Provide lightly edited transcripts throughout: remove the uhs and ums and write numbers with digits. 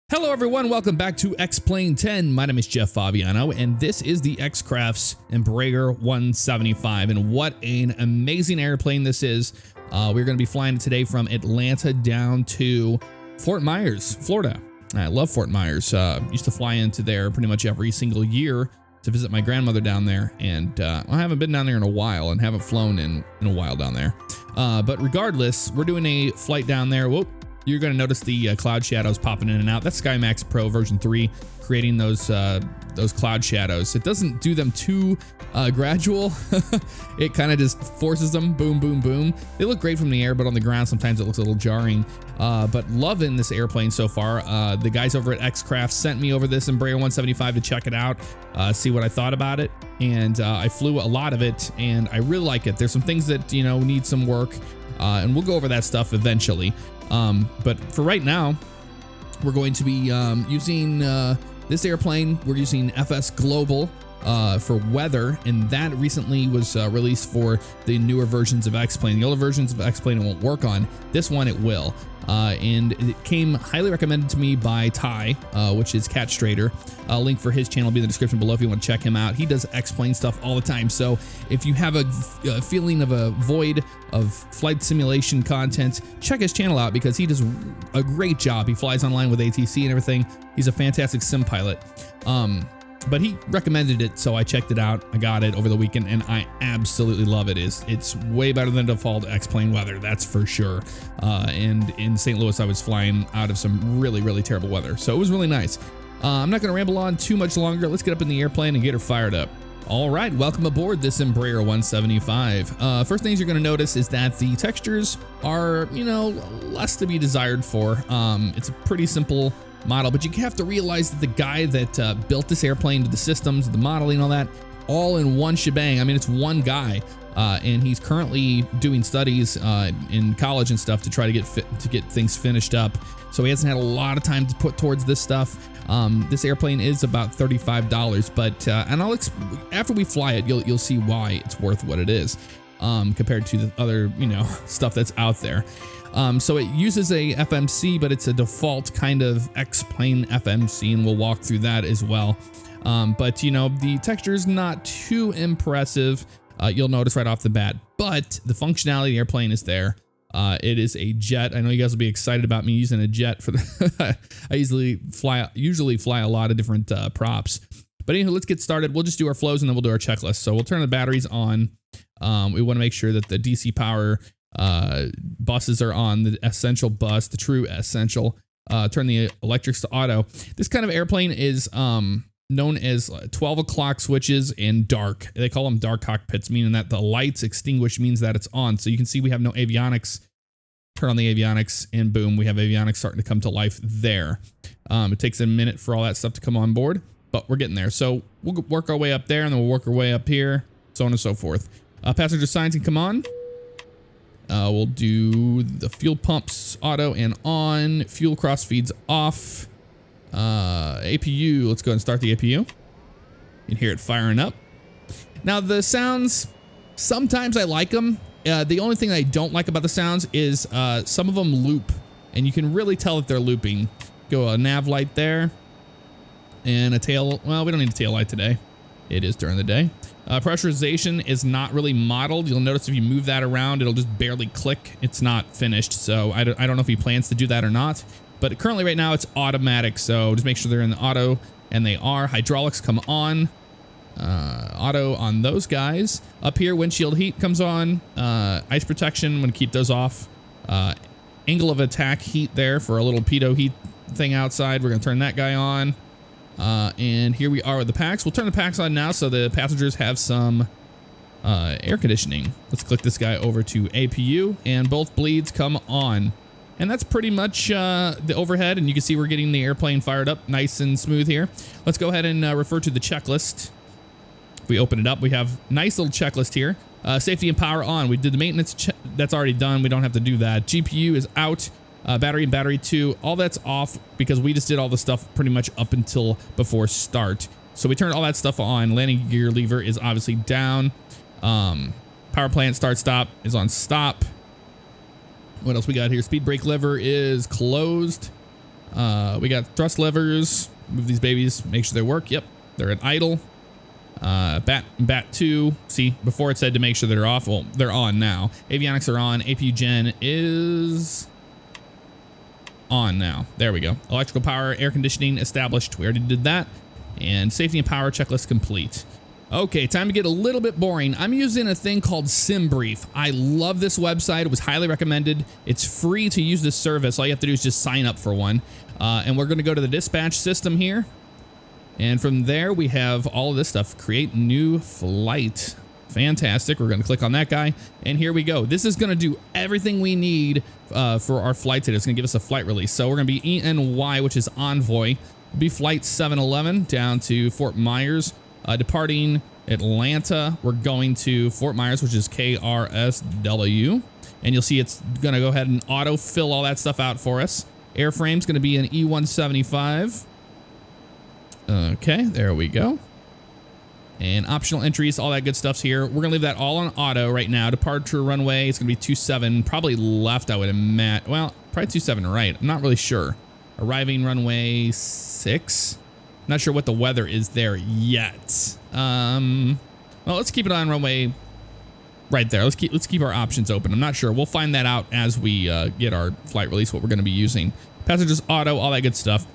Hello everyone, welcome back to X-Plane 10. My name is jfavignano, and this is the X-Craft's Embraer 175, and what an amazing airplane this is. We're going to be flying today from Atlanta down to Fort Myers, Florida. I love Fort Myers. Used to fly into there pretty much every single year to visit my grandmother down there, and I haven't been down there in a while and haven't flown in a while down there. But regardless, we're doing a flight down there. Whoop. You're going to notice the cloud shadows popping in and out. That's SkyMax Pro version 3 creating those cloud shadows. It doesn't do them too gradual. It kind of just forces them, boom, boom, boom. They look great from the air, but on the ground sometimes it looks a little jarring. But loving this airplane so far. The guys over at X-Craft sent me over this Embraer 175 to check it out, see what I thought about it. And I flew a lot of it, and I really like it. There's some things that, you know, need some work, and we'll go over that stuff eventually. But for right now, we're going to be using this airplane. We're using FS Global for weather, and that recently was released for the newer versions of X-Plane. The older versions of X-Plane it won't work on. This one it will. And it came highly recommended to me by Ty, which is Cat Strader. A link for his channel will be in the description below if you want to check him out. He does X-Plane stuff all the time. So if you have a feeling of a void of flight simulation content, check his channel out because he does a great job. He flies online with ATC and everything. He's a fantastic sim pilot. But he recommended it, so I checked it out. I got it over the weekend, and I absolutely love it. It's way better than default X-Plane weather, that's for sure. And in St. Louis, I was flying out of some really, really terrible weather, so it was really nice. I'm not going to ramble on too much longer. Let's get up in the airplane and get her fired up. All right, welcome aboard this Embraer 175. First things you're going to notice is that the textures are, you know, less to be desired for. It's a pretty simple model, but you have to realize that the guy that built this airplane, the systems, the modeling, all that, all in one shebang. I mean, it's one guy, and he's currently doing studies in college and stuff to try to get things finished up. So he hasn't had a lot of time to put towards this stuff. This airplane is about $35, but and after we fly it, you'll see why it's worth what it is compared to the other, you know, stuff that's out there. So it uses a FMC, but it's a default kind of X-Plane FMC, and we'll walk through that as well. But you know, the texture is not too impressive. You'll notice right off the bat, but the functionality of the airplane is there. It is a jet. I know you guys will be excited about me using a jet for the I usually fly a lot of different props. But anyway, let's get started. We'll just do our flows and then we'll do our checklist. So we'll turn the batteries on. We want to make sure that the DC power buses are on, the essential bus, the true essential. Turn the electrics to auto. This kind of airplane is known as 12 o'clock switches and dark. They call them dark cockpits, meaning that the lights extinguish means that it's on. So you can see we have no avionics. Turn on the avionics and boom, we have avionics starting to come to life there. It takes a minute for all that stuff to come on board, but we're getting there. So we'll work our way up there and then we'll work our way up here, so on and so forth. Passenger signs can come on. We'll do the fuel pumps auto and on, fuel cross feeds off. APU, let's go ahead and start the APU. You can hear it firing up. Now the sounds, sometimes I like them. The only thing I don't like about the sounds is some of them loop, and you can really tell that they're looping. Go a nav light there, and a tail. Well, we don't need a tail light today. It is during the day. Pressurization is not really modeled. You'll notice if you move that around, it'll just barely click. It's not finished, so I don't know if he plans to do that or not. But currently right now it's automatic, so just make sure they're in the auto, and they are. Hydraulics come on. Auto on those guys. Up here, windshield heat comes on. Ice protection, I'm going to keep those off. Angle of attack heat there for a little pitot heat thing outside. We're going to turn that guy on. And here we are with the packs. We'll turn the packs on now so the passengers have some air conditioning. Let's click this guy over to APU, and both bleeds come on. And that's pretty much the overhead, and you can see we're getting the airplane fired up nice and smooth here. Let's go ahead and refer to the checklist. If we open it up, we have a nice little checklist here. Safety and power on. We did the maintenance, that's already done. We don't have to do that. GPU is out. Battery and battery 2, all that's off because we just did all the stuff pretty much up until before start. So we turned all that stuff on. Landing gear lever is obviously down. Power plant start stop is on stop. What else we got here? Speed brake lever is closed. We got thrust levers. Move these babies. Make sure they work. Yep, they're at idle. Bat 2. See, before it said to make sure they're off. Well, they're on now. Avionics are on. APU gen is on now. There we go. Electrical power, air conditioning established. We already did that. And safety and power checklist complete. Okay, time to get a little bit boring. I'm using a thing called SimBrief. I love this website. It was highly recommended. It's free to use this service. All you have to do is just sign up for one. And we're going to go to the dispatch system here. And from there, we have all of this stuff. Create new flight. Fantastic. We're going to click on that guy. And here we go. This is going to do everything we need for our flight today. It's going to give us a flight release. So we're going to be ENY, which is Envoy. It'll be flight 711 down to Fort Myers. Departing Atlanta, we're going to Fort Myers, which is KRSW. And you'll see it's going to go ahead and auto fill all that stuff out for us. Airframe's going to be an E-175. Okay, there we go. And optional entries, all that good stuff's here. We're going to leave that all on auto right now. Departure runway, it's going to be 27, probably left, I would imagine. Well, probably 27 right. I'm not really sure. Arriving runway 6. Not sure what the weather is there yet. Well, let's keep it on runway right there. Let's keep our options open. I'm not sure. We'll find that out as we get our flight release, what we're going to be using. Passengers auto, all that good stuff.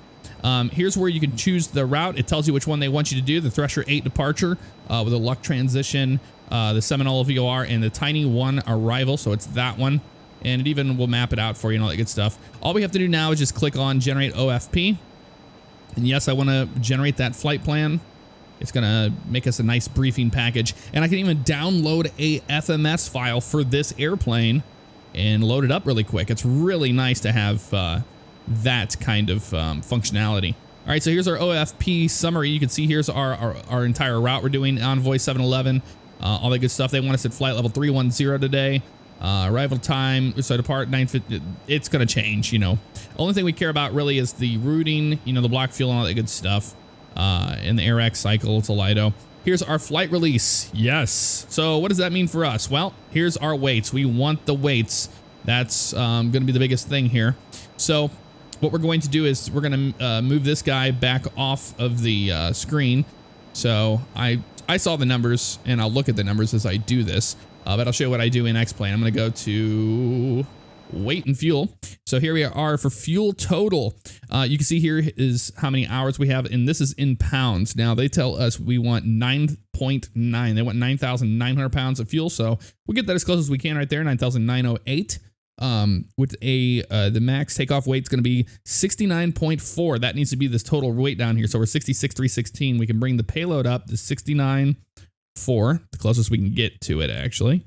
Here's where you can choose the route. It tells you which one they want you to do. The Thresher 8 departure with a luck transition, the Seminole VOR, and the Tiny 1 arrival. So it's that one. And it even will map it out for you and all that good stuff. All we have to do now is just click on Generate OFP. And yes, I want to generate that flight plan. It's going to make us a nice briefing package. And I can even download a FMS file for this airplane and load it up really quick. It's really nice to have that kind of functionality. All right, so here's our OFP summary. You can see here's our entire route we're doing. Envoy 711, all that good stuff. They want us at flight level 310 today. Arrival time, so depart 9:50. It's going to change, you know. Only thing we care about really is the routing, you know, the block fuel and all that good stuff. And the AirX cycle, it's a Lido. Here's our flight release. Yes. So what does that mean for us? Well, here's our weights. We want the weights. That's going to be the biggest thing here. So what we're going to do is we're going to move this guy back off of the screen. So I saw the numbers, and I'll look at the numbers as I do this. But I'll show you what I do in X-Plane. I'm going to go to weight and fuel. So here we are for fuel total. You can see here is how many hours we have, and this is in pounds. Now, they tell us we want 9.9. They want 9,900 pounds of fuel, so we'll get that as close as we can right there, 9,908. With the max takeoff weight is going to be 69.4. That needs to be this total weight down here. So we're 66,316. We can bring the payload up to 69.4, the closest we can get to it, actually.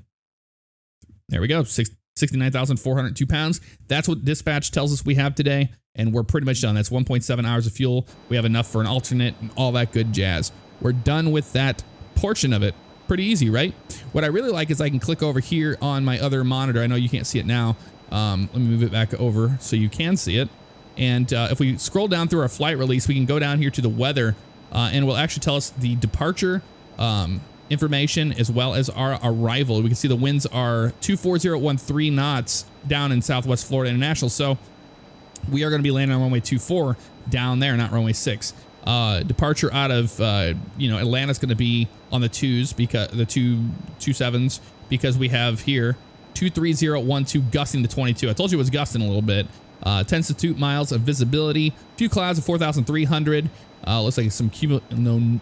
There we go, 69,402 pounds. That's what dispatch tells us we have today, and we're pretty much done. That's 1.7 hours of fuel. We have enough for an alternate and all that good jazz. We're done with that portion of it. Pretty easy, right? What I really like is I can click over here on my other monitor. I know you can't see it now. Let me move it back over so you can see it. And if we scroll down through our flight release, we can go down here to the weather, and it will actually tell us the departure information as well as our arrival. We can see the winds are 24013 knots down in Southwest Florida International. So we are going to be landing on runway 24 down there, not runway 6. Departure out of Atlanta's going to be on the 2s, because the 227s, because we have here 23012 gusting to 22. I told you it was gusting a little bit. 10 to 2 miles of visibility, few clouds of 4,300. Looks like some cumulonimbus.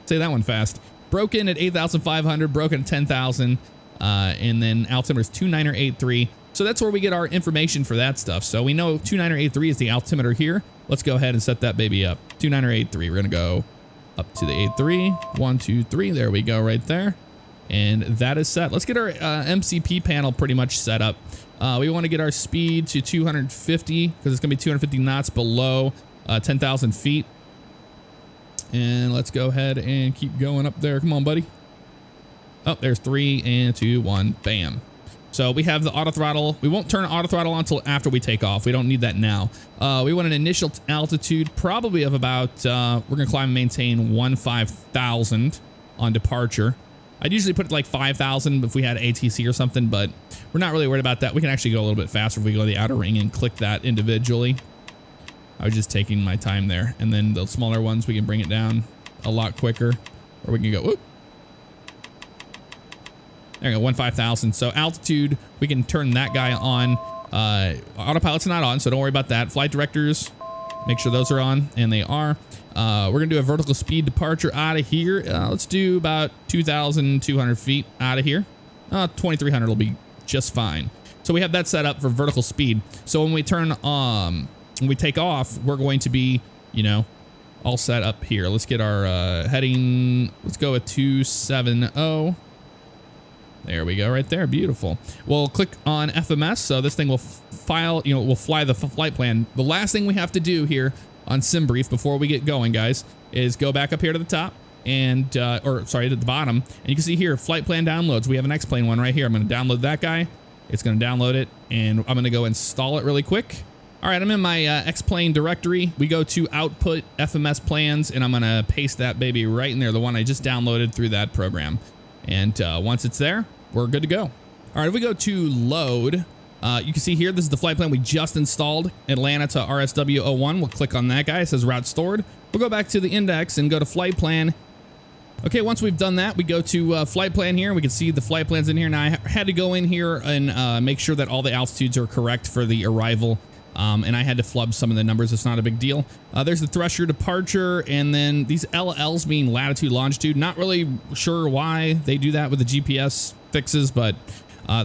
Say that one fast. Broken at 8,500, broken at 10,000, and then altimeter is 2983. So that's where we get our information for that stuff. So we know 2983 is the altimeter here. Let's go ahead and set that baby up. 2983. We're gonna go up to the 83. 1, 2, 3. There we go, right there. And that is set. Let's get our MCP panel pretty much set up. We want to get our speed to 250 because it's gonna be 250 knots below 10,000 feet. And let's go ahead and keep going up there. Come on, buddy. Oh, there's 3 and 2, 1. Bam. So we have the auto throttle. We won't turn auto throttle on until after we take off. We don't need that now. We want an initial altitude probably of about, we're going to climb and maintain 15,000 on departure. I'd usually put it like 5,000 if we had ATC or something, but we're not really worried about that. We can actually go a little bit faster if we go to the outer ring and click that individually. I was just taking my time there. And then the smaller ones, we can bring it down a lot quicker, or we can go, whoop. There you go, 15,000. So altitude, we can turn that guy on. Autopilot's not on, so don't worry about that. Flight directors, make sure those are on, and they are. We're gonna do a vertical speed departure out of here. Let's do about 2,200 feet out of here. 2,300 will be just fine. So we have that set up for vertical speed. So when we turn, when we take off, we're going to be, you know, all set up here. Let's get our heading. Let's go with 270. There we go, right there. Beautiful. We'll click on FMS, so this thing will will fly the flight plan. The last thing we have to do here on SimBrief before we get going, guys, is go back up here to the top and, or sorry, to the bottom. And you can see here, flight plan downloads. We have an X-Plane one right here. I'm going to download that guy. It's going to download it, and I'm going to go install it really quick. All right, I'm in my X-Plane directory. We go to output FMS plans, and I'm going to paste that baby right in there, the one I just downloaded through that program. And once it's there, we're good to go. All right, if we go to load, you can see here, this is the flight plan we just installed, Atlanta to RSW01. We'll click on that guy. It says route stored. We'll go back to the index and go to flight plan. Okay, once we've done that, we go to flight plan here. We can see the flight plans in here. Now, I had to go in here and make sure that all the altitudes are correct for the arrival. And I had to flub some of the numbers. It's not a big deal. There's the thresher departure, and then these LLs mean latitude, longitude. Not really sure why they do that with the GPS fixes, but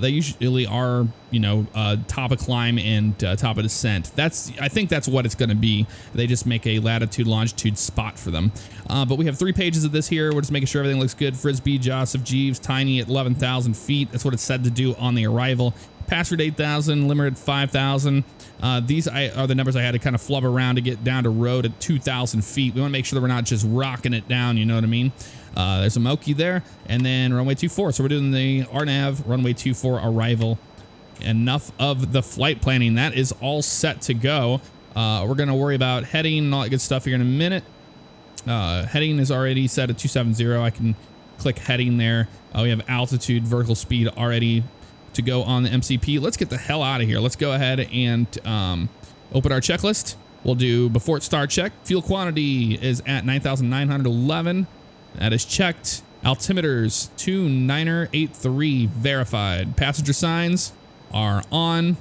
they usually are, you know, top of climb and top of descent. I think that's what it's going to be. They just make a latitude, longitude spot for them. But we have 3 pages of this here. We're just making sure everything looks good. Frisbee, Joseph, Jeeves, tiny at 11,000 feet. That's what it's said to do on the arrival. Password 8,000, limit at 5,000. These are the numbers I had to kind of flub around to get down to road at 2,000 feet. We want to make sure that we're not just rocking it down, you know what I mean? There's a Moki there, and then runway 24. So we're doing the RNAV, runway 24 arrival. Enough of the flight planning. That is all set to go. We're going to worry about heading and all that good stuff here in a minute. Heading is already set at 270. I can click heading there. We have altitude, vertical speed already to go on the MCP. Let's get the hell out of here. Let's go ahead and open our checklist. We'll do before it start check. Fuel quantity is at 9,911. That is checked. Altimeters 2983 verified. Passenger signs are on.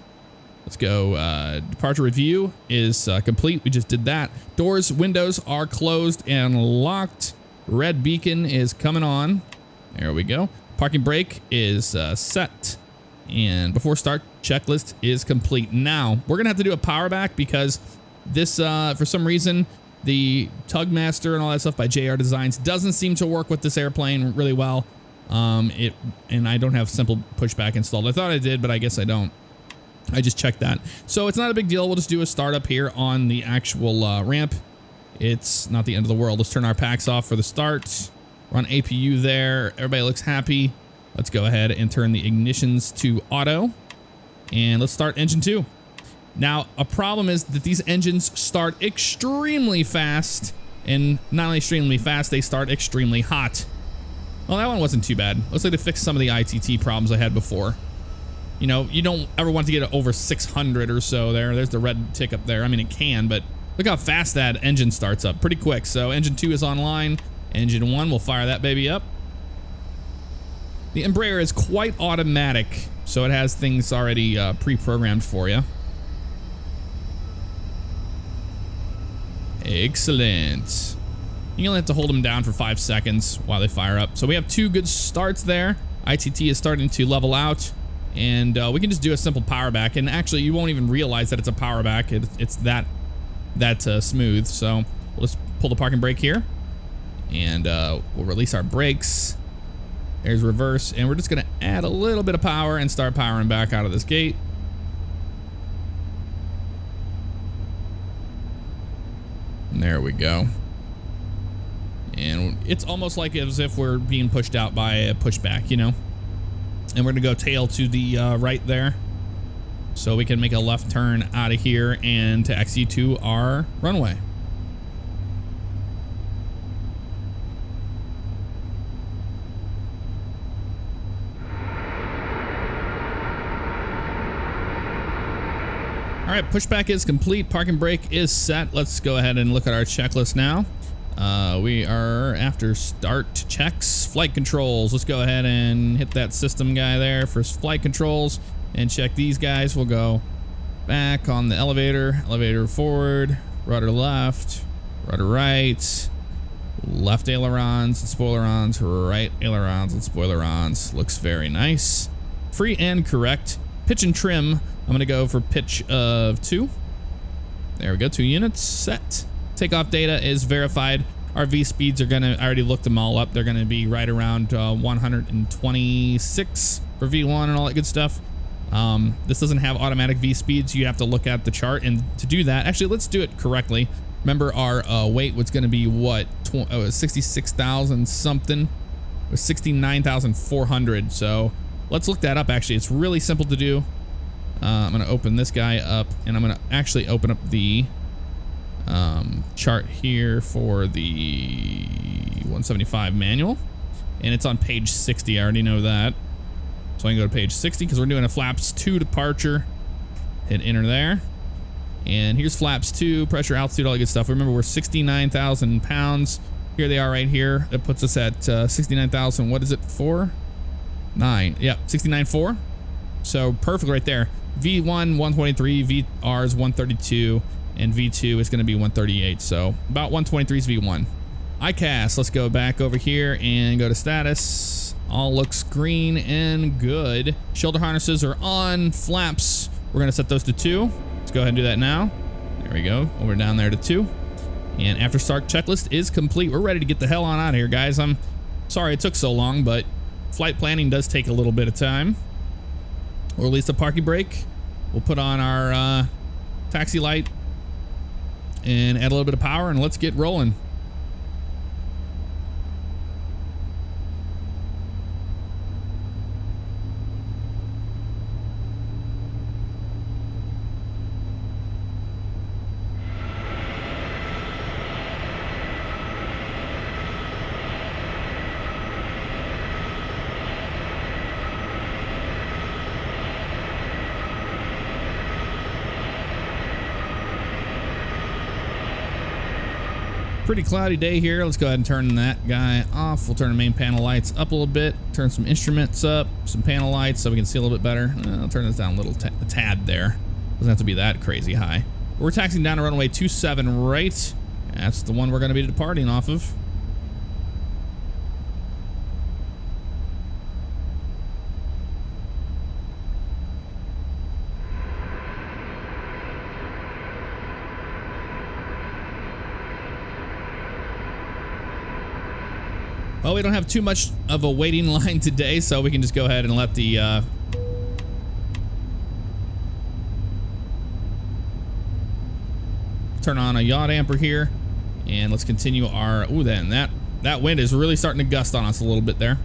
Let's go. Departure review is complete. We just did that. Doors, windows are closed and locked. Red beacon is coming on. There we go. Parking brake is set. And before start, checklist is complete. Now, we're going to have to do a power back because this, for some reason, the Tugmaster and all that stuff by JR Designs doesn't seem to work with this airplane really well. And I don't have simple pushback installed. I thought I did, but I guess I don't. I just checked that. So it's not a big deal. We'll just do a startup here on the actual ramp. It's not the end of the world. Let's turn our packs off for the start. We're on APU there. Everybody looks happy. Let's go ahead and turn the ignitions to auto. And let's start engine 2. Now, a problem is that these engines start extremely fast. And not only extremely fast, they start extremely hot. Well, that one wasn't too bad. Looks like they fixed some of the ITT problems I had before. You know, you don't ever want to get it over 600 or so there. There's the red tick up there. I mean, it can, but look how fast that engine starts up. Pretty quick. So engine 2 is online. Engine 1, we'll fire that baby up. The Embraer is quite automatic, so it has things already pre-programmed for you. Excellent. You only have to hold them down for 5 seconds while they fire up. So we have 2 good starts there. ITT is starting to level out, and we can just do a simple power back. And actually, you won't even realize that it's a power back. It's that smooth. So we'll just pull the parking brake here, and we'll release our brakes. There's reverse, and we're just going to add a little bit of power and start powering back out of this gate. And there we go. And it's almost like as if we're being pushed out by a pushback, you know? And we're going to go tail to the right there, so we can make a left turn out of here and to exit to our runway. All All right, pushback is complete. Parking brake is set. Let's go ahead and look at our checklist now. We are after start checks, flight controls. Let's go ahead and hit that system guy there for flight controls and check these guys. We'll go back on the elevator, elevator forward, rudder left, rudder right, left ailerons and spoilerons, right ailerons and spoilerons. Looks very nice. Free and correct. Pitch and trim. I'm gonna go for pitch of 2. There we go, 2 units set. Takeoff data is verified. Our V speeds are gonna, I already looked them all up. They're gonna be right around 126 for V1 and all that good stuff. This doesn't have automatic V speeds. You have to look at the chart, and to do that, actually, let's do it correctly. Remember, our weight was gonna be what? 66,000 something. It was 69,400. So let's look that up. Actually, it's really simple to do. I'm gonna open this guy up, and I'm gonna actually open up the chart here for the E-175 manual, and it's on page 60. I already know that, so I can go to page 60 because we're doing a flaps 2 departure. Hit enter there, and here's flaps 2, pressure, altitude, all that good stuff. Remember, we're 69,000 pounds. Here they are right here. That puts us at 69,000. What is it for? 9. Yeah, 69.4. So perfect right there. V1 123, VR is 132, and V2 is going to be 138. So about 123 is V1. ICAS, let's go back over here and go to status. All looks green and good. Shoulder harnesses are on. Flaps, we're going to set those to 2. Let's go ahead and do that now. There we go. Over down there to 2. And after start checklist is complete. We're ready to get the hell on out of here, guys. I'm sorry it took so long, but flight planning does take a little bit of time. We'll release the parking brake. We'll put on our taxi light and add a little bit of power, and let's get rolling. Pretty cloudy day here. Let's go ahead and turn that guy off. We'll turn the main panel lights up a little bit, turn some instruments up, some panel lights so we can see a little bit better. I'll turn this down a little a tad there. Doesn't have to be that crazy high. We're taxiing down to runway 27 right. That's the one we're going to be departing off of. Well, we don't have too much of a waiting line today, so we can just go ahead and let the turn on a yaw damper here, and let's continue our. Ooh, then that wind is really starting to gust on us a little bit there.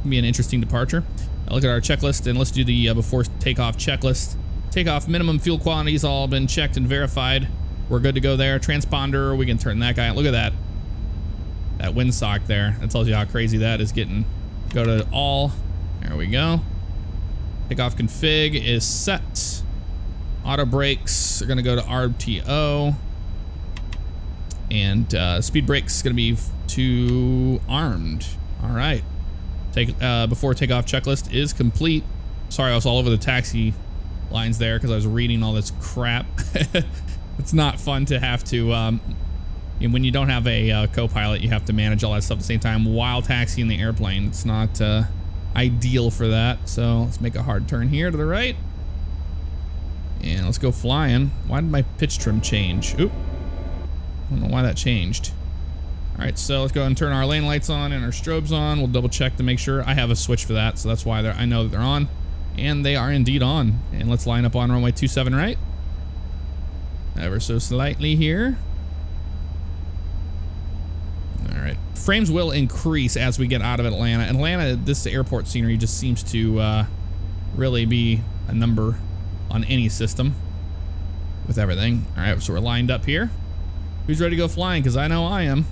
It'll be an interesting departure. I'll look at our checklist, and let's do the before takeoff checklist. Takeoff minimum fuel quantities all been checked and verified. We're good to go there. Transponder, we can turn that guy on. Look at that. That windsock there. That tells you how crazy that is getting. Go to all. There we go. Takeoff config is set. Auto brakes are going to go to RTO. And speed brakes is going to be to armed. All right. Before takeoff checklist is complete. Sorry, I was all over the taxi lines there because I was reading all this crap. It's not fun to have to, and when you don't have a co-pilot, you have to manage all that stuff at the same time while taxiing the airplane. It's not ideal for that. So let's make a hard turn here to the right. And let's go flying. Why did my pitch trim change? Oop. I don't know why that changed. All right, so let's go ahead and turn our lane lights on and our strobes on. We'll double check to make sure. I have a switch for that, so that's why I know that they're on. And they are indeed on. And let's line up on runway 27 right. Ever so slightly here. All right. Frames will increase as we get out of Atlanta. Atlanta, this airport scenery just seems to really be a number on any system with everything. All right, so we're lined up here. Who's ready to go flying? Because I know I am.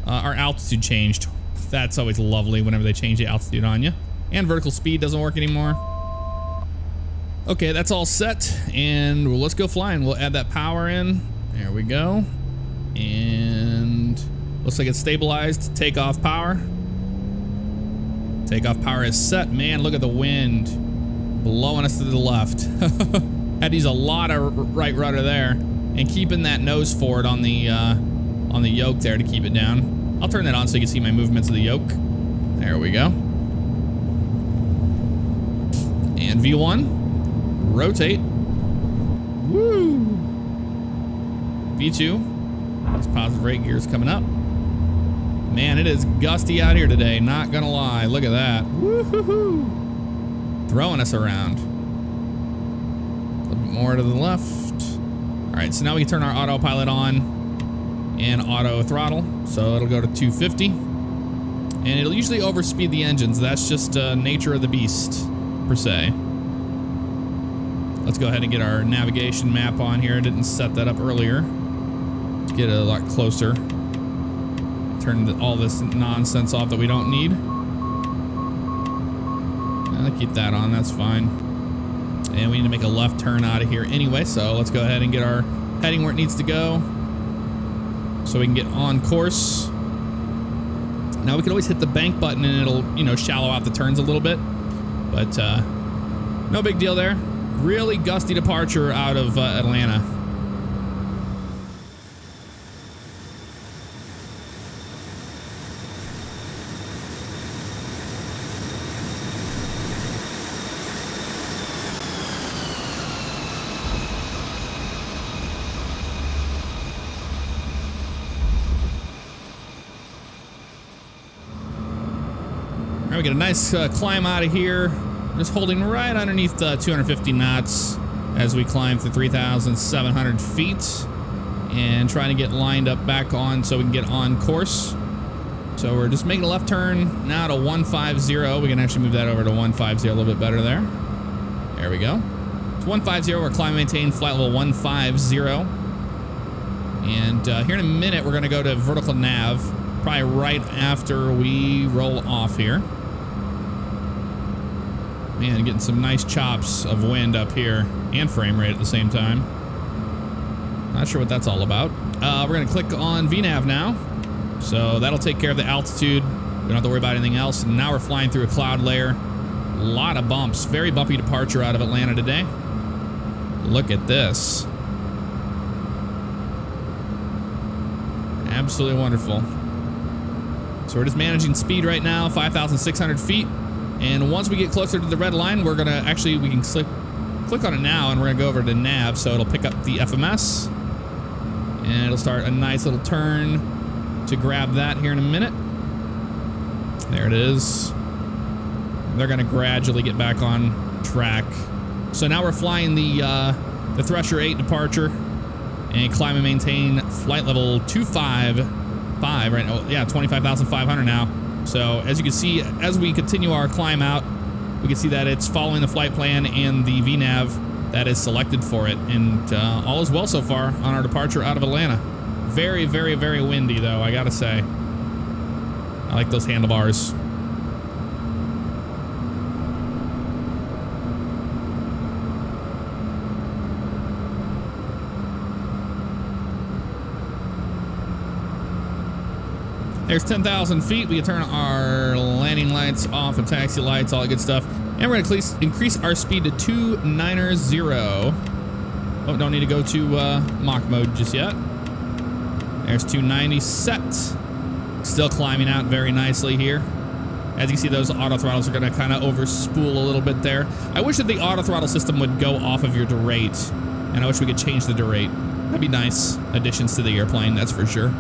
Our altitude changed. That's always lovely whenever they change the altitude on you. And vertical speed doesn't work anymore. Okay, that's all set, and let's go flying. We'll add that power in. There we go. And looks like it's stabilized. Takeoff power. Takeoff power is set. Man, look at the wind blowing us to the left. Had to use a lot of right rudder there, and keeping that nose forward on the yoke there to keep it down. I'll turn that on so you can see my movements of the yoke. There we go. And V1. Rotate. Woo! V2. This positive rate gear is coming up. Man, it is gusty out here today, not gonna lie. Look at that. Woo-hoo-hoo! Throwing us around. A little bit more to the left. Alright, so now we can turn our autopilot on and auto throttle. So it'll go to 250. And it'll usually overspeed the engines. That's just nature of the beast, per se. Let's go ahead and get our navigation map on here. I didn't set that up earlier. Let's get a lot closer. Turn all this nonsense off that we don't need. I'll keep that on, that's fine. And we need to make a left turn out of here anyway, so let's go ahead and get our heading where it needs to go so we can get on course. Now we can always hit the bank button and it'll, you know, shallow out the turns a little bit, but no big deal there. Really gusty departure out of Atlanta. All right, we get a nice climb out of here. Just holding right underneath 250 knots as we climb through 3,700 feet and trying to get lined up back on so we can get on course. So we're just making a left turn now to 150. We can actually move that over to 150 a little bit better there. There we go. It's 150. We're climb maintain flight level 150. And here in a minute, we're going to go to vertical nav, probably right after we roll off here. Man, getting some nice chops of wind up here and frame rate at the same time. Not sure what that's all about. We're going to click on VNAV now. So that'll take care of the altitude. We don't have to worry about anything else. And now we're flying through a cloud layer. A lot of bumps. Very bumpy departure out of Atlanta today. Look at this. Absolutely wonderful. So we're just managing speed right now, 5,600 feet. And once we get closer to the red line, we're gonna actually, we can click on it now and we're gonna go over to nav, so it'll pick up the FMS. And it'll start a nice little turn to grab that here in a minute. There it is. They're gonna gradually get back on track. So now we're flying the Thresher 8 departure and climb and maintain flight level 255 right now. Yeah, 25,500 now. So as you can see, as we continue our climb out, we can see that it's following the flight plan and the VNAV that is selected for it. And all is well so far on our departure out of Atlanta. Very, very, very windy though, I gotta say. I like those handlebars. There's 10,000 feet. We can turn our landing lights off and taxi lights, all that good stuff. And we're going to increase our speed to 290. Oh, don't need to go to Mach mode just yet. There's 290 set. Still climbing out very nicely here. As you see, those auto throttles are going to kind of overspool a little bit there. I wish that the auto throttle system would go off of your derate. And I wish we could change the derate. That'd be nice additions to the airplane, that's for sure.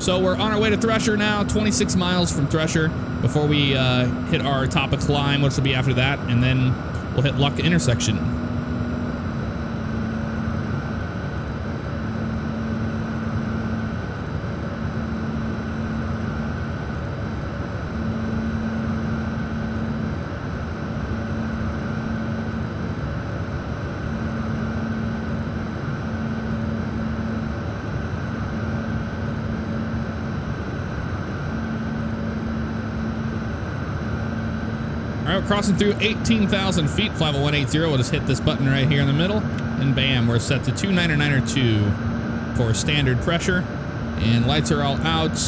So we're on our way to Thresher now, 26 miles from Thresher before we hit our top of climb, which will be after that, and then we'll hit Luck intersection. All right, right, we're crossing through 18,000 feet, flight level 180. We'll just hit this button right here in the middle, and bam, we're set to 299.2 for standard pressure, and lights are all out.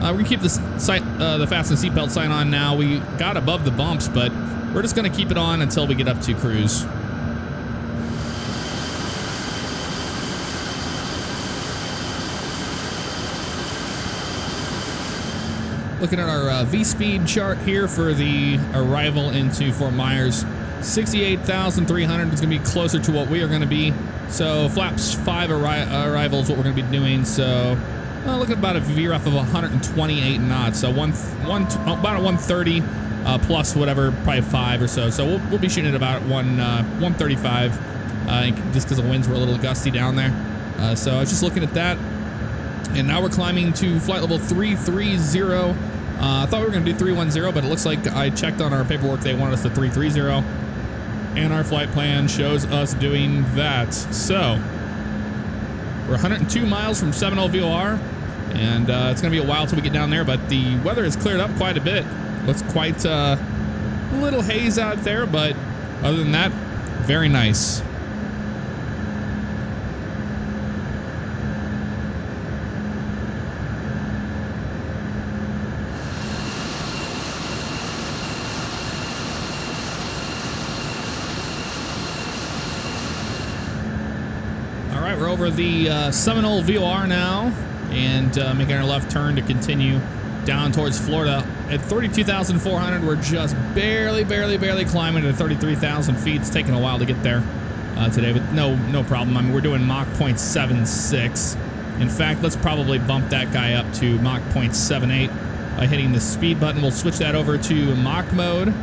We're gonna keep this the fasten seatbelt sign on now. We got above the bumps, but we're just gonna keep it on until we get up to cruise. Looking at our V-speed chart here for the arrival into Fort Myers, 68,300 is going to be closer to what we are going to be. So flaps 5 arrival is what we're going to be doing. So look at about a VREF of 128 knots. So about a 130 plus whatever, probably 5 or so. So we'll be shooting at about 135 just because the winds were a little gusty down there. So I was just looking at that. And now we're climbing to flight level 330. I thought we were going to do 310, but it looks like I checked on our paperwork. They wanted us to 330. And our flight plan shows us doing that. So we're 102 miles from Seminole VOR. And it's going to be a while till we get down there. But the weather has cleared up quite a bit. Looks quite a little haze out there. But other than that, very nice. We're over the Seminole VOR now, and making our left turn to continue down towards Florida. At 32,400, we're just barely climbing to 33,000 feet. It's taking a while to get there today, but no problem. I mean, we're doing Mach 0.76. In fact, let's probably bump that guy up to Mach 0.78 by hitting the speed button. We'll switch that over to Mach mode.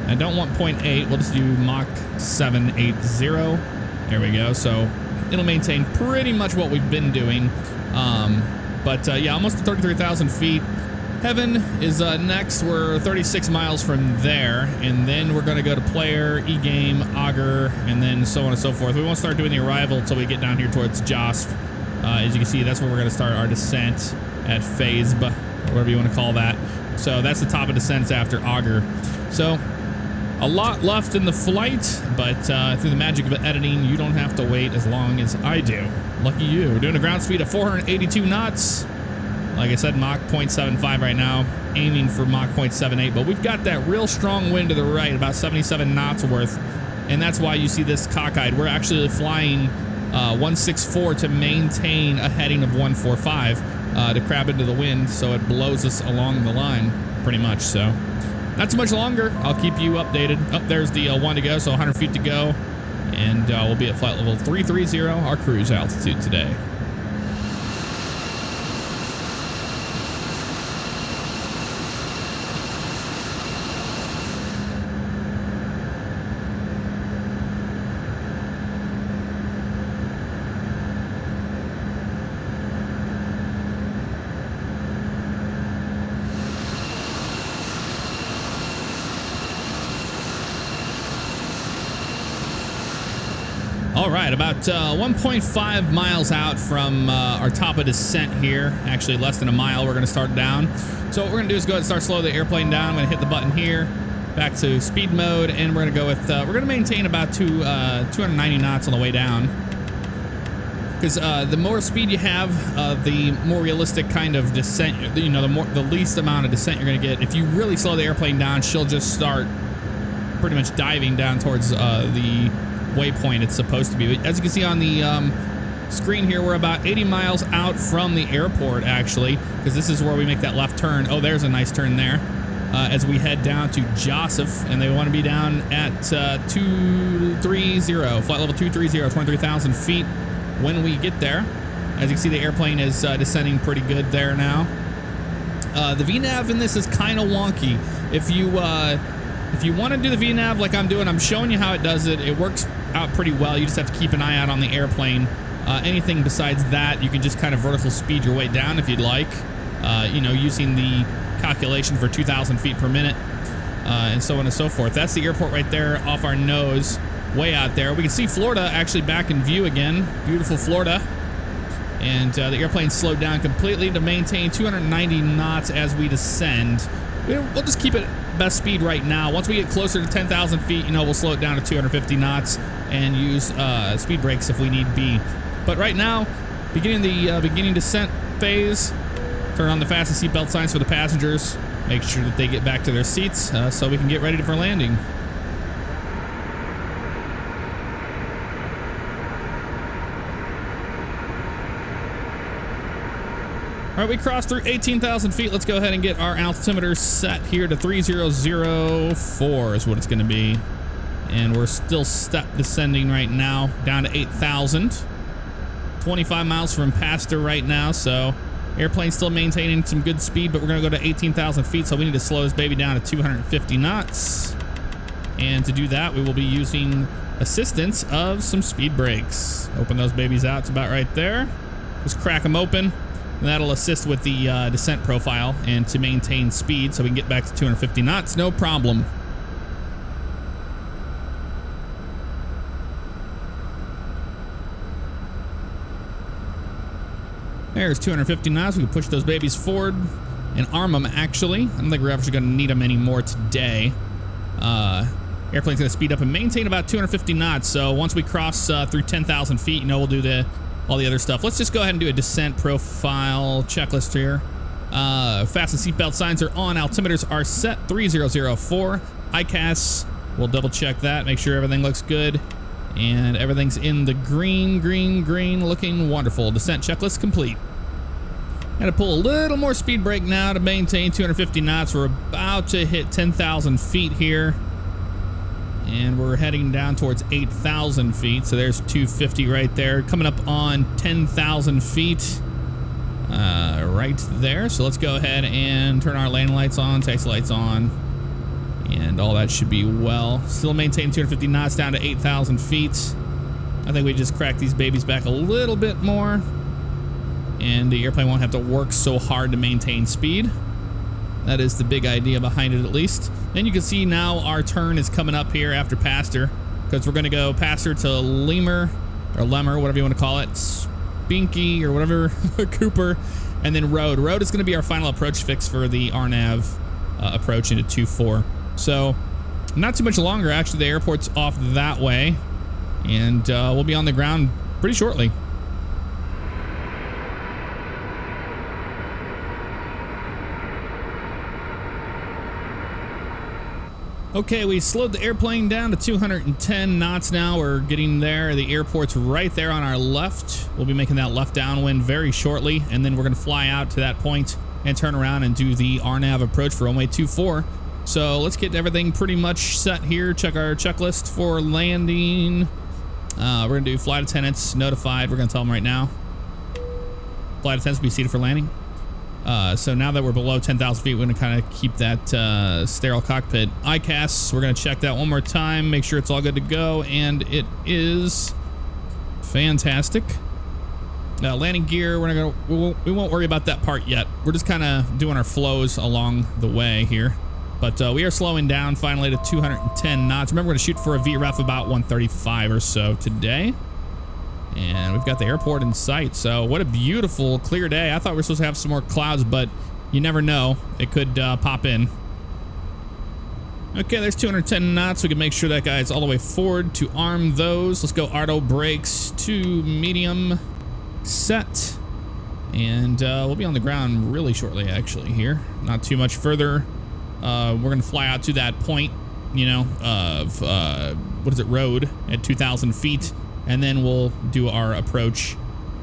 I don't want 0.8. We'll just do Mach 780. There we go. So it'll maintain pretty much what we've been doing. Yeah, almost to 33,000 feet. Heaven is next. We're 36 miles from there, and then we're going to go to Player, E-Game, Auger, and then so on and so forth. We won't start doing the arrival until we get down here towards Josp. As you can see, that's where we're going to start our descent at Phaseb, whatever you want to call that. So that's the top of descents after Auger. So a lot left in the flight, but through the magic of editing, you don't have to wait as long as I do. Lucky you. We're doing a ground speed of 482 knots. Like I said, Mach 0.75 right now, aiming for Mach 0.78, but we've got that real strong wind to the right, about 77 knots worth, and that's why you see this cockeyed. We're actually flying 164 to maintain a heading of 145 to crab into the wind, so it blows us along the line, pretty much. So not too much longer. I'll keep you updated. Oh, there's the one to go, so 100 feet to go. And we'll be at flight level 330, our cruise altitude today. All right, about 1.5 miles out from our top of descent here, actually less than a mile, we're going to start down. So what we're going to do is go ahead and start slow the airplane down. I'm going to hit the button here, back to speed mode, and we're going to go with, we're going to maintain about 290 knots on the way down. Because the more speed you have, the more realistic kind of descent, you know, the least amount of descent you're going to get. If you really slow the airplane down, she'll just start pretty much diving down towards the waypoint it's supposed to be. As you can see on the screen here, we're about 80 miles out from the airport, actually, because this is where we make that left turn. Oh, there's a nice turn there. As we head down to Joseph, and they want to be down at 230, flight level 230, 23,000 feet when we get there. As you can see, the airplane is descending pretty good there now. The VNAV in this is kind of wonky. If you want to do the VNAV like I'm doing, I'm showing you how it does it. It works out pretty well. You just have to keep an eye out on the airplane. Anything besides that, you can just kind of vertical speed your way down if you'd like, you know, using the calculation for 2,000 feet per minute, and so on and so forth. That's the airport right there off our nose, way out there. We can see Florida actually back in view again. Beautiful Florida. And the airplane slowed down completely to maintain 290 knots as we descend. We'll just keep it not best speed right now. Once we get closer to 10,000 feet, you know, we'll slow it down to 250 knots and use speed brakes if we need be. But right now, beginning the beginning descent phase, turn on the fasten seatbelt signs for the passengers. Make sure that they get back to their seats so we can get ready for landing. All right, we crossed through 18,000 feet. Let's go ahead and get our altimeter set here to 3004 is what it's going to be. And we're still step descending right now down to 8,000. 25 miles from Pastor right now, so airplane's still maintaining some good speed, but we're going to go to 18,000 feet, so we need to slow this baby down to 250 knots. And to do that, we will be using assistance of some speed brakes. Open those babies out. It's about right there. Just crack them open. And that'll assist with the descent profile and to maintain speed so we can get back to 250 knots, no problem. There's 250 knots. We can push those babies forward and arm them, actually. I don't think we're actually going to need them anymore today. Airplane's going to speed up and maintain about 250 knots. So once we cross through 10,000 feet, you know, we'll do all the other stuff. Let's just go ahead and do a descent profile checklist here. Fasten seatbelt signs are on. Altimeters are set 3004. ICAS, we'll double check that. Make sure everything looks good. And everything's in the green, looking wonderful. Descent checklist complete. Got to pull a little more speed brake now to maintain 250 knots. We're about to hit 10,000 feet here. And we're heading down towards 8,000 feet. So there's 250 right there. Coming up on 10,000 feet right there. So let's go ahead and turn our landing lights on, taxi lights on. And all that should be well. Still maintain 250 knots down to 8,000 feet. I think we just crack these babies back a little bit more. And the airplane won't have to work so hard to maintain speed. That is the big idea behind it, at least. And you can see now our turn is coming up here after Pastor, because we're going to go Pastor to Lemur, or Lemur, whatever you want to call it, Spinky, or whatever, Cooper, and then Road. Road is going to be our final approach fix for the RNAV approach into 2-4. So, not too much longer, actually. The airport's off that way, and we'll be on the ground pretty shortly. Okay, we slowed the airplane down to 210 knots now. We're getting there. The airport's right there on our left. We'll be making that left downwind very shortly, and then we're going to fly out to that point and turn around and do the RNAV approach for runway 24. So let's get everything pretty much set here. Check our checklist for landing. We're going to do flight attendants notified. We're going to tell them right now. Flight attendants be seated for landing. So now that we're below 10,000 feet, we're going to kind of keep that sterile cockpit. ICAS, we're going to check that one more time, make sure it's all good to go, and it is fantastic. Landing gear, we won't worry about that part yet. We're just kind of doing our flows along the way here. But we are slowing down finally to 210 knots. Remember, we're going to shoot for a VREF of about 135 or so today. And we've got the airport in sight. So what a beautiful, clear day. I thought we were supposed to have some more clouds, but you never know. It could pop in. Okay, there's 210 knots. We can make sure that guy's all the way forward to arm those. Let's go Ardo brakes to medium set. And we'll be on the ground really shortly, actually, here. Not too much further. We're going to fly out to that point, you know, of, what is it, road at 2,000 feet. And then we'll do our approach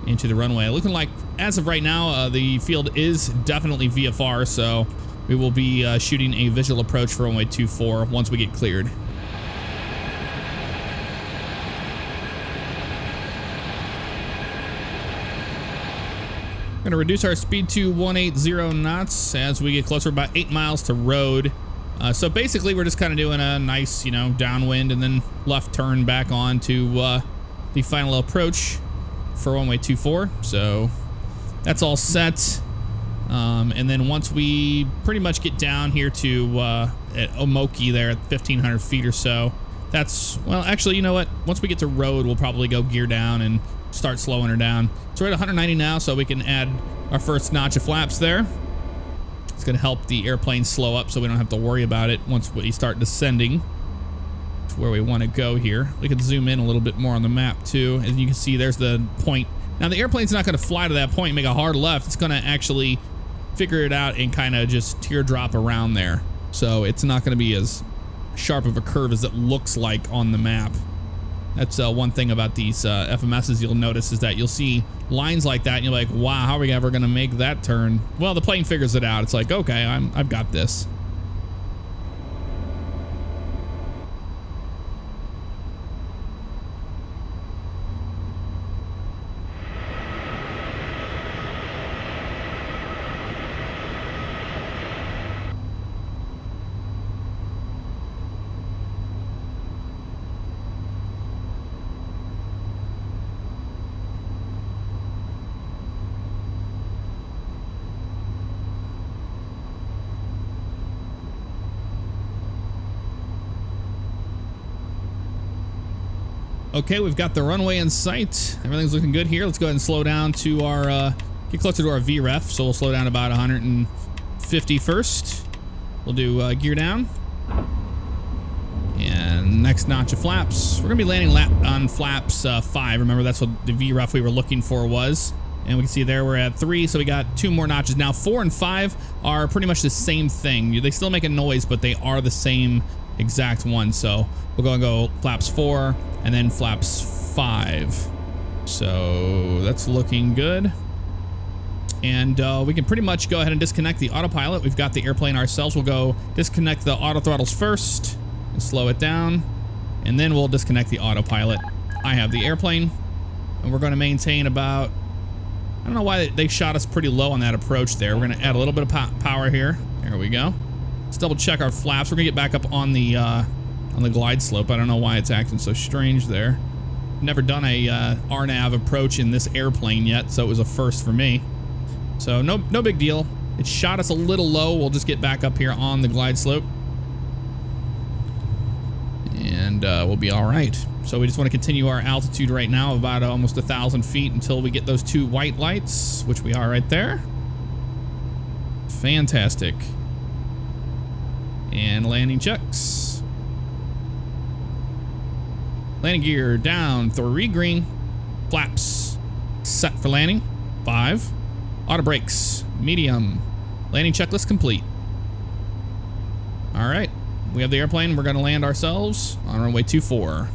into the runway. Looking like, as of right now, the field is definitely VFR, so we will be shooting a visual approach for runway 24 once we get cleared. Going to reduce our speed to 180 knots as we get closer, about 8 miles to road. So basically, we're just kind of doing a nice, you know, downwind and then left turn back on to the final approach for runway 24. So that's all set. And then once we pretty much get down here to at Omoki there at 1,500 feet or so, that's, well, actually, you know what? Once we get to road, we'll probably go gear down and start slowing her down. So we're at 190 now, so we can add our first notch of flaps there. It's going to help the airplane slow up so we don't have to worry about it once we start descending to where we want to go here. We can zoom in a little bit more on the map too. As you can see, there's the point. Now the airplane's not going to fly to that point and make a hard left. It's going to actually figure it out and kind of just teardrop around there. So it's not going to be as sharp of a curve as it looks like on the map. That's one thing about these FMSs you'll notice is that you'll see lines like that and you're like, wow, how are we ever going to make that turn? Well, the plane figures it out. It's like, okay, I've got this. Okay, we've got the runway in sight. Everything's looking good here. Let's go ahead and slow down to our, get closer to our VREF. So we'll slow down about 150 first. We'll do gear down. And next notch of flaps. We're gonna be landing on flaps 5. Remember, that's what the VREF we were looking for was. And we can see there we're at 3, so we got 2 more notches. Now 4 and 5 are pretty much the same thing. They still make a noise, but they are the same exact one. So we're gonna go flaps 4 and then flaps 5. So that's looking good. And we can pretty much go ahead and disconnect the autopilot. We've got the airplane ourselves. We'll go disconnect the auto throttles first and slow it down, and then we'll disconnect the autopilot. I have the airplane, and we're going to maintain about, I don't know why they shot us pretty low on that approach there. We're going to add a little bit of power here. There we go. Let's double check our flaps. We're going to get back up on the glide slope. I don't know why it's acting so strange there. Never done a RNAV approach in this airplane yet, so it was a first for me. So no big deal. It shot us a little low. We'll just get back up here on the glide slope, and we'll be all right. So we just want to continue our altitude right now of about almost 1,000 feet until we get those 2 white lights, which we are right there. Fantastic. And landing checks. Landing gear down, 3 green. Flaps set for landing, 5. Auto brakes, medium. Landing checklist complete. All right, we have the airplane. We're gonna land ourselves on runway 24.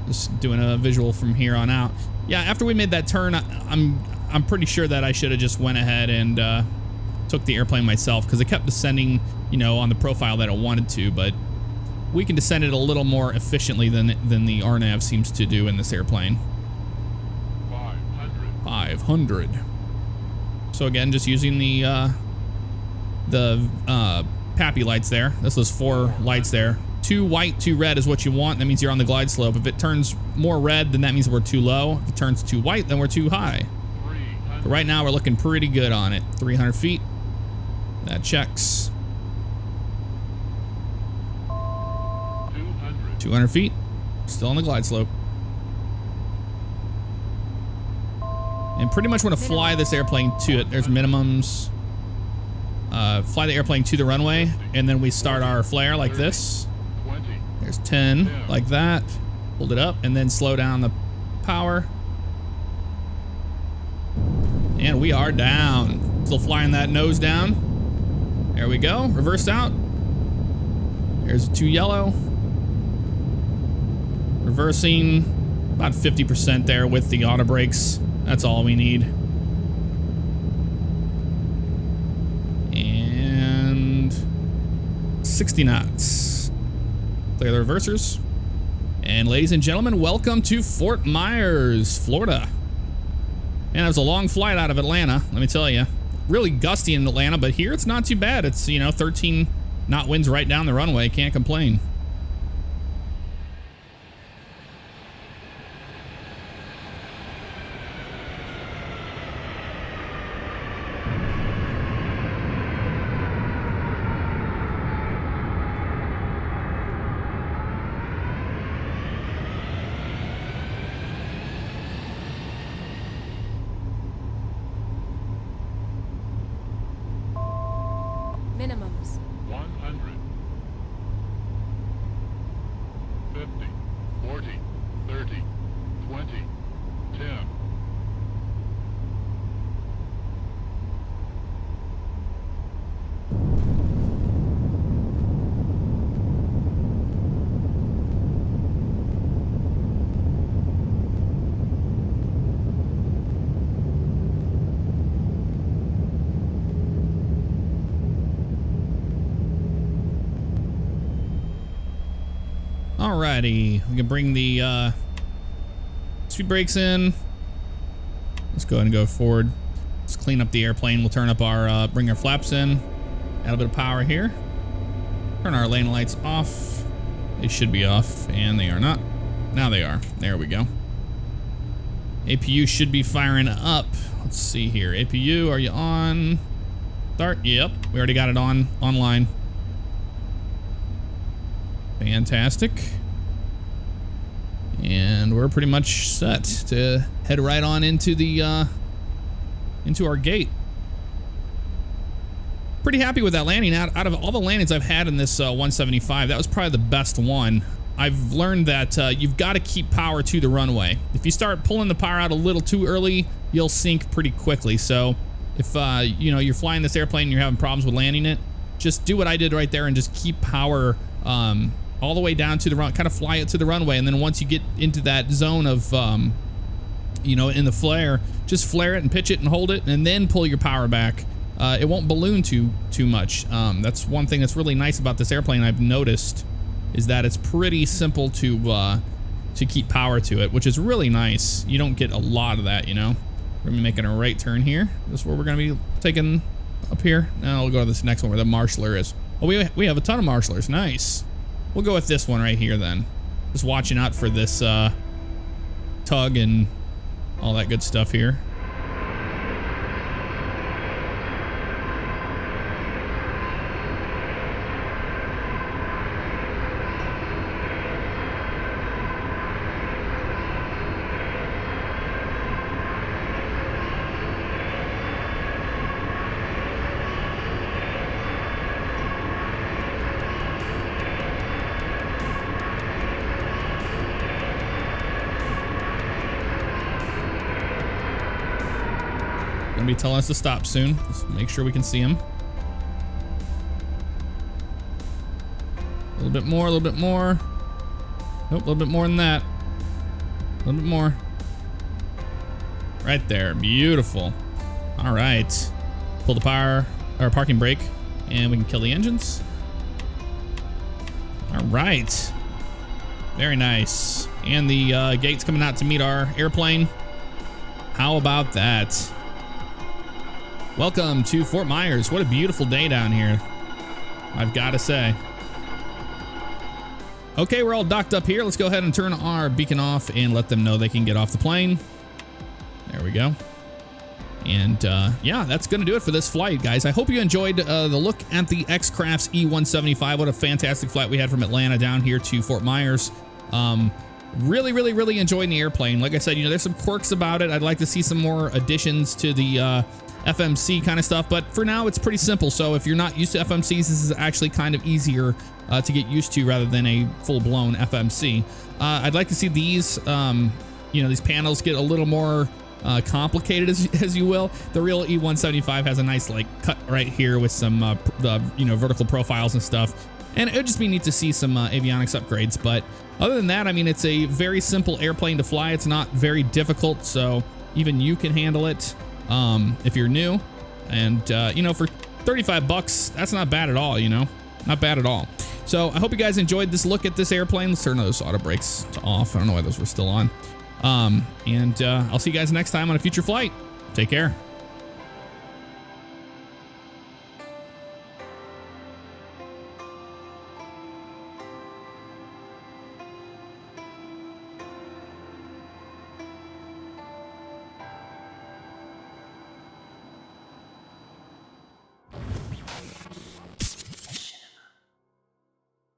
Just doing a visual from here on out. Yeah, after we made that turn, I'm pretty sure that I should have just went ahead and took the airplane myself, because it kept descending, you know, on the profile that it wanted to, but we can descend it a little more efficiently than the RNAV seems to do in this airplane. 500. So again, just using the PAPI lights there. That's those 4 lights there. 2 white, 2 red is what you want. That means you're on the glide slope. If it turns more red, then that means we're too low. If it turns too white, then we're too high. But right now, we're looking pretty good on it. 300 feet. That checks. 200 feet. Still on the glide slope. And pretty much want to fly this airplane to it. There's minimums. Fly the airplane to the runway, and then we start our flare like this. There's 10, like that. Hold it up, and then slow down the power. And we are down. Still flying that nose down. There we go. Reverse out. There's 2 yellow. Reversing about 50% there with the auto brakes. That's all we need. And 60 knots. Clear the reversers. And ladies and gentlemen, welcome to Fort Myers, Florida. Man, that was a long flight out of Atlanta, let me tell you. Really gusty in Atlanta, but here it's not too bad. It's, you know, 13 knot winds right down the runway. Can't complain. Minimums. 100. 50. 40. 30. 20. 10. Alrighty, we can bring the speed brakes in. Let's go ahead and go forward. Let's clean up the airplane. We'll turn up our, bring our flaps in. Add a bit of power here. Turn our lane lights off. They should be off, and they are not. Now they are. There we go. APU should be firing up. Let's see here. APU, are you on? Start. Yep, we already got it online. Fantastic. And we're pretty much set to head right on into the into our gate. Pretty happy with that landing. Out of all the landings I've had in this 175, that was probably the best one. I've learned that you've got to keep power to the runway. If you start pulling the power out a little too early, you'll sink pretty quickly. So if you know, you're flying this airplane and you're having problems with landing it, just do what I did right there and just keep power all the way down to the run, kind of fly it to the runway, and then once you get into that zone of you know, in the flare, just flare it and pitch it and hold it, and then pull your power back. It won't balloon too much. That's one thing that's really nice about this airplane I've noticed, is that it's pretty simple to keep power to it, which is really nice. You don't get a lot of that, you know. We're gonna be making a right turn here. This is where we're gonna be taking up here. Now we'll go to this next one where the marshaller is. Oh, we have a ton of marshallers. Nice. We'll go with this one right here then. Just watching out for this tug and all that good stuff here. Gonna be telling us to stop soon. Let's make sure we can see him. A little bit more, a little bit more. Nope, a little bit more than that. A little bit more. Right there, beautiful. All right, pull the power or parking brake, and we can kill the engines. All right, very nice. And the gate's coming out to meet our airplane. How about that? Welcome to Fort Myers. What a beautiful day down here, I've got to say. Okay, we're all docked up here. Let's go ahead and turn our beacon off and let them know they can get off the plane. There we go. And yeah, that's going to do it for this flight, guys. I hope you enjoyed the look at the X-Craft's E-175. What a fantastic flight we had from Atlanta down here to Fort Myers. Really enjoying the airplane. Like I said, you know, there's some quirks about it. I'd like to see some more additions to the FMC kind of stuff, but for now it's pretty simple. So if you're not used to FMCs, this is actually kind of easier to get used to rather than a full-blown FMC. I'd like to see these, you know, these panels get a little more complicated, as you will. The real E-175 has a nice like cut right here with some you know, vertical profiles and stuff, and it would just be neat to see some avionics upgrades. But other than that, I mean, it's a very simple airplane to fly. It's not very difficult, so even you can handle it if you're new. And you know, for 35 bucks, that's not bad at all, you know, not bad at all. So I hope you guys enjoyed this look at this airplane. Let's turn those auto brakes to off. I don't know why those were still on. And I'll see you guys next time on a future flight. Take care.